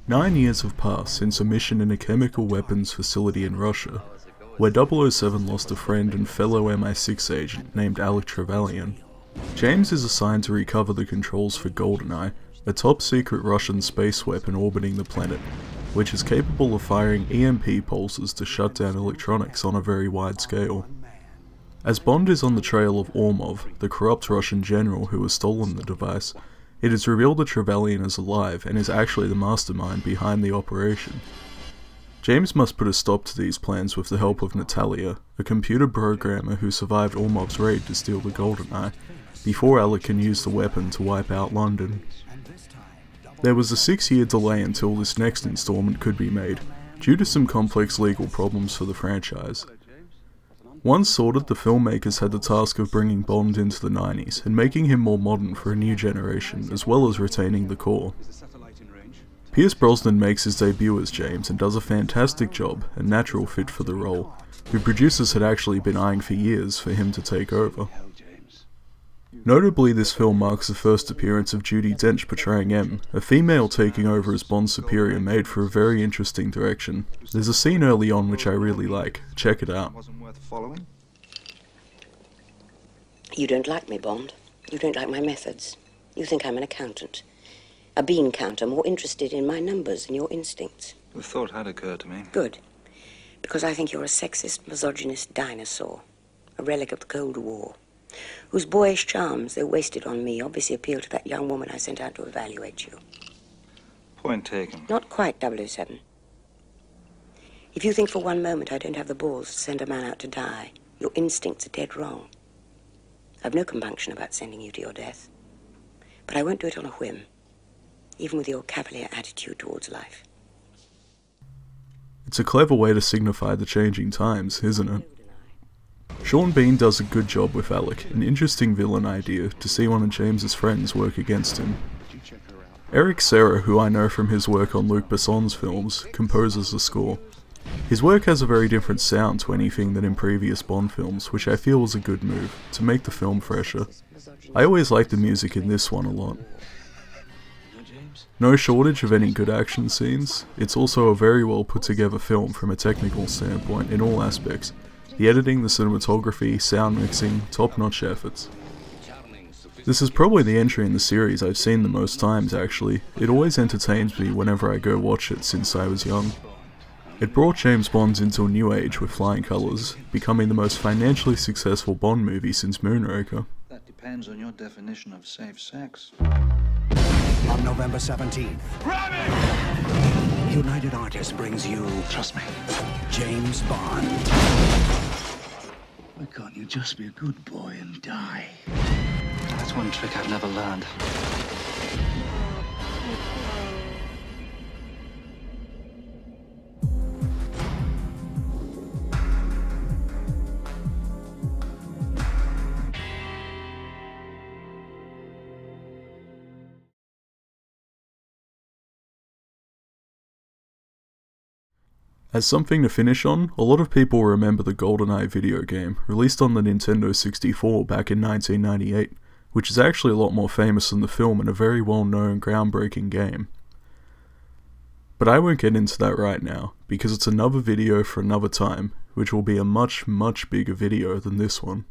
9 years have passed since a mission in a chemical weapons facility in Russia, where 007 lost a friend and fellow MI6 agent named Alec Trevelyan. James is assigned to recover the controls for Goldeneye, a top-secret Russian space weapon orbiting the planet, which is capable of firing EMP pulses to shut down electronics on a very wide scale. As Bond is on the trail of Ormov, the corrupt Russian general who has stolen the device, it is revealed that Trevelyan is alive and is actually the mastermind behind the operation. James must put a stop to these plans with the help of Natalia, a computer programmer who survived Ormov's raid to steal the Goldeneye, before Alec can use the weapon to wipe out London. There was a 6-year delay until this next installment could be made, due to some complex legal problems for the franchise. Once sorted, the filmmakers had the task of bringing Bond into the 90s and making him more modern for a new generation, as well as retaining the core. Pierce Brosnan makes his debut as James and does a fantastic job, a natural fit for the role, who producers had actually been eyeing for years for him to take over. Notably, this film marks the first appearance of Judi Dench portraying M, a female taking over as Bond's superior made for a very interesting direction. There's a scene early on which I really like, check it out. You don't like me, Bond. You don't like my methods. You think I'm an accountant. A bean counter, more interested in my numbers than your instincts. The thought had occurred to me. Good. Because I think you're a sexist, misogynist dinosaur. A relic of the Cold War. Whose boyish charms, though wasted on me, obviously appeal to that young woman I sent out to evaluate you. Point taken. Not quite, 007. If you think for one moment I don't have the balls to send a man out to die, your instincts are dead wrong. I've no compunction about sending you to your death. But I won't do it on a whim, even with your cavalier attitude towards life. It's a clever way to signify the changing times, isn't it? Sean Bean does a good job with Alec, an interesting villain idea to see one of James's friends work against him. Eric Serra, who I know from his work on Luc Besson's films, composes the score. His work has a very different sound to anything than in previous Bond films, which I feel was a good move, to make the film fresher. I always like the music in this one a lot. No shortage of any good action scenes, it's also a very well put together film from a technical standpoint in all aspects. The editing, the cinematography, sound mixing, top-notch efforts. This is probably the entry in the series I've seen the most times actually. It always entertains me whenever I go watch it since I was young. It brought James Bond into a new age with flying colours, becoming the most financially successful Bond movie since Moonraker. That depends on your definition of safe sex. On November 17th, United Artists brings you... Trust me. James Bond. Why can't you just be a good boy and die? That's one trick I've never learned. As something to finish on, a lot of people remember the Goldeneye video game, released on the Nintendo 64 back in 1998, which is actually a lot more famous than the film and a very well-known, groundbreaking game. But I won't get into that right now, because it's another video for another time, which will be a much, much bigger video than this one.